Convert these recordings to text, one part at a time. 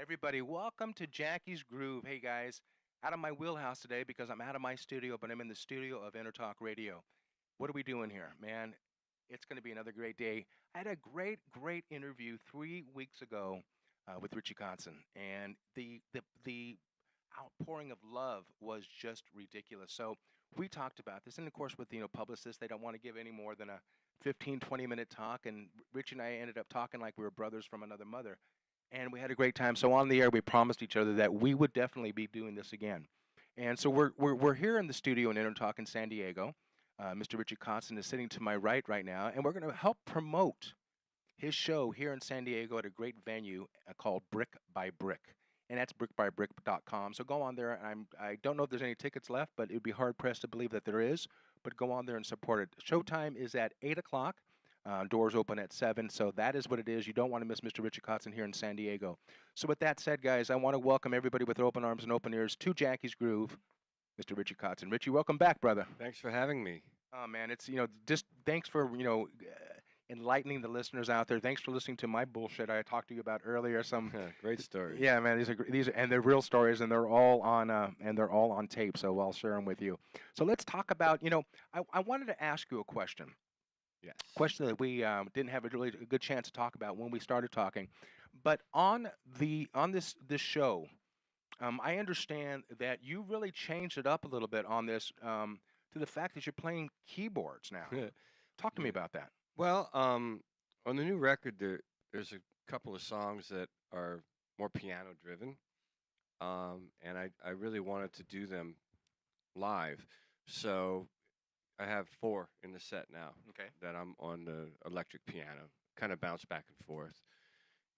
Everybody, welcome to Jackie's Groove. Hey guys, out of my wheelhouse today because I'm out of my studio, but I'm in the studio of EnterTalk Radio. What are we doing here, man? It's going to be another great day. I had a great interview 3 weeks ago with Richie Kotzen, and the outpouring of love was just ridiculous. So we talked about this, and of course, with publicists, they don't want to give any more than a 15, 20-minute talk, and Richie and I ended up talking like we were brothers from another mother, and we had a great time. So on the air, we promised each other that we would definitely be doing this again. And so we're here in the studio in Intertalk in San Diego. Mr. Richie Kotzen is sitting to my right now, and we're going to help promote his show here in San Diego at a great venue called Brick by Brick, and that's brickbybrick.com. So go on there. I don't know if there's any tickets left, but it would be hard pressed to believe that there is. But go on there and support it. Showtime is at 8 o'clock. Doors open at 7, so that is what it is. You don't want to miss Mr. Richie Kotzen here in San Diego. So with that said, guys, I want to welcome everybody with open arms and open ears to Jackie's Groove, Mr. Richie Kotzen. Richie, welcome back, brother. Thanks for having me. Oh man, it's just thanks for enlightening the listeners out there. Thanks for listening to my bullshit I talked to you about earlier. Some Great story. yeah, man, these are and they're real stories, and they're all on tape. So I'll share them with you. So let's talk about I wanted to ask you a question. Yes. Question that we didn't have a really good chance to talk about when we started talking, but on this show, I understand that you really changed it up a little bit on this to the fact that you're playing keyboards now. Talk to me Yeah. about that. Well, on the new record, there's a couple of songs that are more piano driven, and I really wanted to do them live. So I have 4 in the set now Okay. that I'm on the electric piano, kind of bounce back and forth.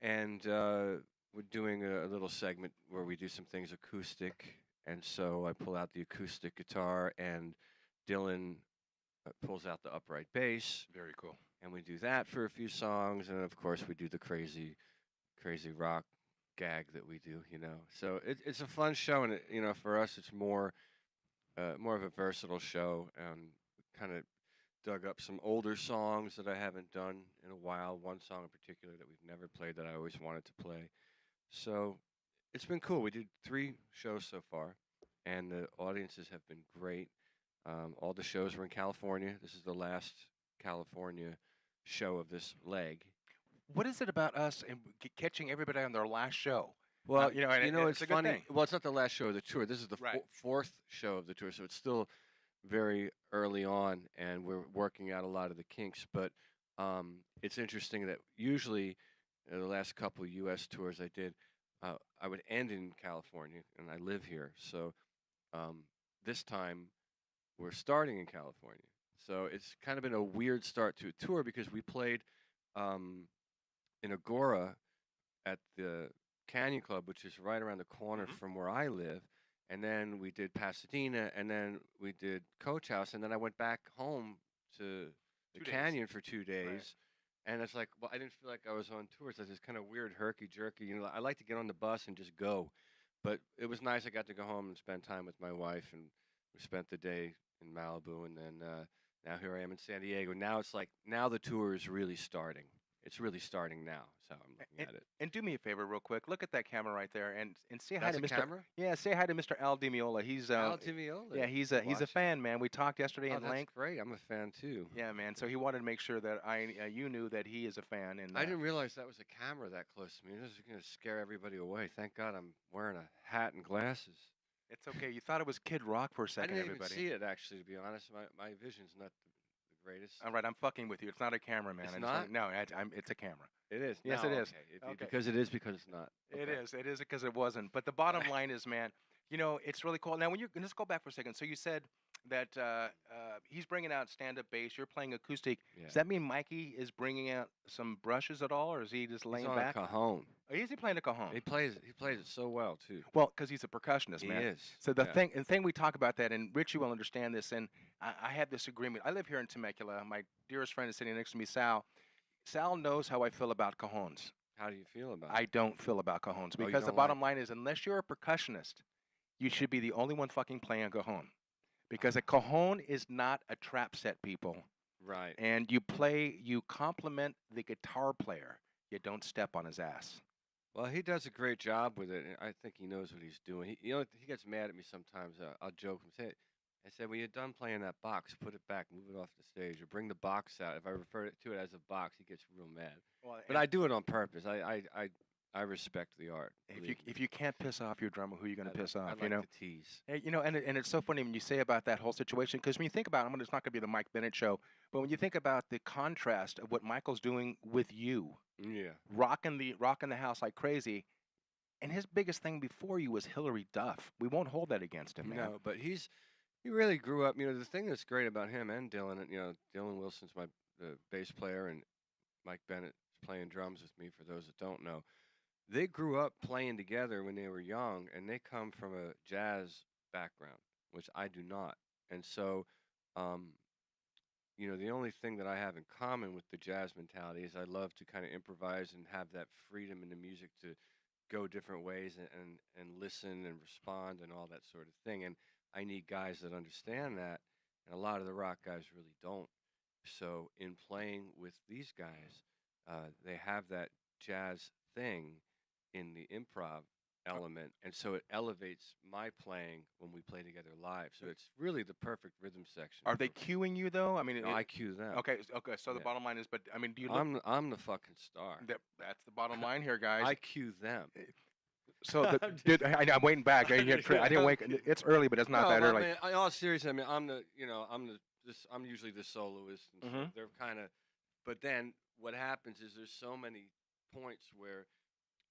And we're doing a little segment where we do some things acoustic, and so I pull out the acoustic guitar, and Dylan pulls out the upright bass, Very cool. and we do that for a few songs, and of course we do the crazy rock gag that we do. So it's a fun show, and for us it's more of a versatile show, and kind of dug up some older songs that I haven't done in a while. One song in particular that we've never played that I always wanted to play. So it's been cool. We did 3 shows so far, and the audiences have been great. All the shows were in California. This is the last California show of this leg. What is it about us and catching everybody on their last show? Well, it's it's a good funny. thing. Well, it's not the last show of the tour. This is the Right. 4th show of the tour, so it's still very early on, and we're working out a lot of the kinks. But it's interesting that usually the last couple of U.S. tours I did, I would end in California, and I live here. So this time we're starting in California. So it's kind of been a weird start to a tour because we played in Agora at the Canyon Club, which is right around the corner from where I live. And then we did Pasadena, and then we did Coach House, and then I went back home to the 2 days. Canyon for 2 days. Right. And it's like, well, I didn't feel like I was on tour. So it's this kind of weird herky-jerky. I like to get on the bus and just go. But it was nice. I got to go home and spend time with my wife, and we spent the day in Malibu, and then now here I am in San Diego. Now it's like, now the tour is really starting. It's really starting now, so I'm looking at it. And do me a favor, real quick. Look at that camera right there, and say hi That's to a Mr. camera? Yeah, say hi to Mr. Al DiMiola. He's Al Tiviola. yeah, he's a Watching. fan, man. We talked yesterday Oh, in that's length. great. I'm a fan too. Yeah, man. So he wanted to make sure that you knew that he is a fan. And I didn't realize that was a camera that close to me. This is going to scare everybody away. Thank God I'm wearing a hat and glasses. It's okay. You thought it was Kid Rock for a I second, didn't everybody. even see it, actually, to be honest. My vision's not the greatest. All right, I'm fucking with you. It's not a camera, man. It's I just not? wanna- no, it's a camera. It is. Yes, No, it is. Okay. Okay. Because it's not. It Okay. is. It is because it wasn't. But the bottom line is, man, it's really cool. Now, let's go back for a second. So you said that he's bringing out stand-up bass. You're playing acoustic. Yeah. Does that mean Mikey is bringing out some brushes at all, or is he just He's laying on back? a cajon. Or is he playing a cajon? He plays it so well too. Well, because he's a percussionist, He man. is. So the Yeah. thing we talk about that, and Richie will understand this, and I have this agreement. I live here in Temecula. My dearest friend is sitting next to me, Sal. Sal knows how I feel about cajons. How do you feel about I it? don't feel about cajons Oh, you because the don't bottom like line is, unless you're a percussionist, you should be the only one fucking playing a cajon, because a cajon is not a trap set, people. Right. And you compliment the guitar player. You don't step on his ass. Well, he does a great job with it, and I think he knows what he's doing. He gets mad at me sometimes. I'll joke and say, I said, when you're done playing that box, put it back, move it off the stage, or bring the box out. If I refer to it as a box, he gets real mad. Well, But I do it on purpose. I respect the art. if you can't piss off your drummer, who are you going to piss off? I like to tease. Hey, and it's so funny when you say about that whole situation, because when you think about it, it's not going to be the Mike Bennett show, but when you think about the contrast of what Michael's doing with you, Yeah. rocking the house like crazy, and his biggest thing before you was Hillary Duff. We won't hold that against him, man. No, but he really grew up. The thing that's great about him and Dylan, Dylan Wilson's the bass player, and Mike Bennett is playing drums with me. For those that don't know, they grew up playing together when they were young, and they come from a jazz background, which I do not. And so, the only thing that I have in common with the jazz mentality is I love to kind of improvise and have that freedom in the music to go different ways and listen and respond and all that sort of thing. And I need guys that understand that, and a lot of the rock guys really don't. So in playing with these guys, they have that jazz thing in the improv element, and so it elevates my playing when we play together live. So it's really the perfect rhythm section. Are they cueing you though? I mean, No, I cue them. Okay. So the Yeah. bottom line is, but I mean, do you? Look, I'm the fucking star. that's the bottom line here, guys. I cue them. So dude, I'm waiting back. I didn't wake. It's early, but it's not that early. In all seriousness, I mean, I'm usually the soloist, and so they're kind of. But then what happens is there's so many points where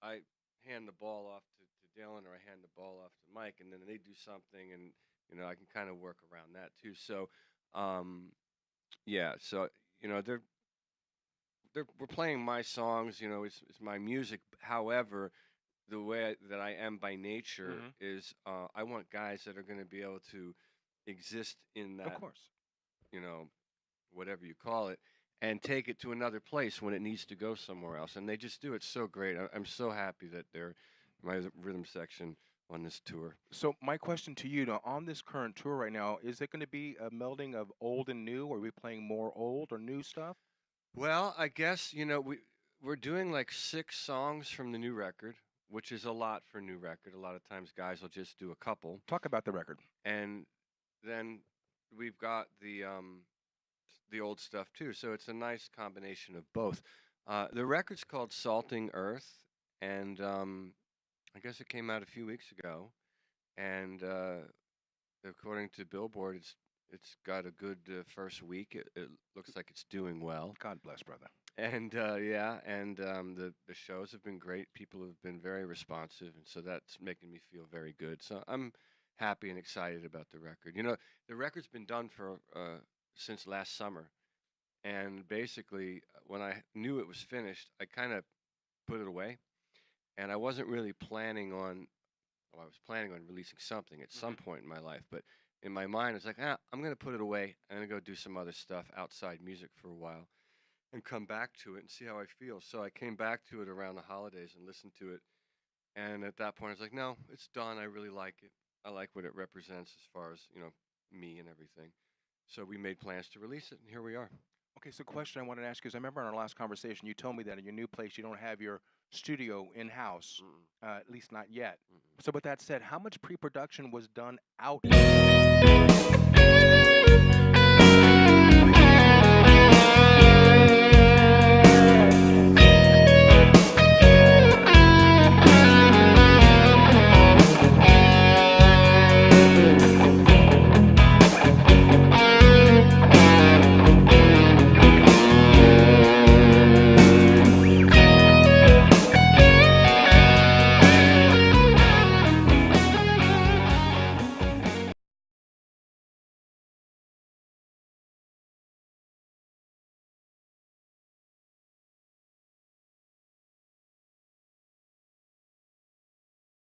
I hand the ball off to Dylan, or I hand the ball off to Mike, and then they do something, and I can kind of work around that too. So, yeah. So we're playing my songs. It's my music. However, the way that I am by nature is I want guys that are going to be able to exist in that, of course, whatever you call it, and take it to another place when it needs to go somewhere else. And they just do it so great. I'm so happy that they're my rhythm section on this tour. So my question to you, on this current tour right now, is it going to be a melding of old and new, or are we playing more old or new stuff? Well, I guess, we're doing like 6 songs from the new record, which is a lot for a new record. A lot of times guys will just do a couple. Talk about the record. And then we've got the old stuff too. So it's a nice combination of both. The record's called Salting Earth, and I guess it came out a few weeks ago. And according to Billboard, it's got a good first week. It looks like it's doing well. God bless, brother. And the shows have been great. People have been very responsive, and so that's making me feel very good. So I'm happy and excited about the record. The record's been done for since last summer, and basically when I knew it was finished, I kind of put it away, and I wasn't really planning on. Well, I was planning on releasing something at some point in my life, but in my mind, it's like, I'm going to put it away. I'm going to go do some other stuff outside music for a while and come back to it and see how I feel. So I came back to it around the holidays and listened to it. And at that point, I was like, no, it's done. I really like it. I like what it represents as far as, me and everything. So we made plans to release it, and here we are. Okay, so question I wanted to ask you is, I remember in our last conversation, you told me that in your new place, you don't have your studio in-house, at least not yet. So with that said, how much pre-production was done out?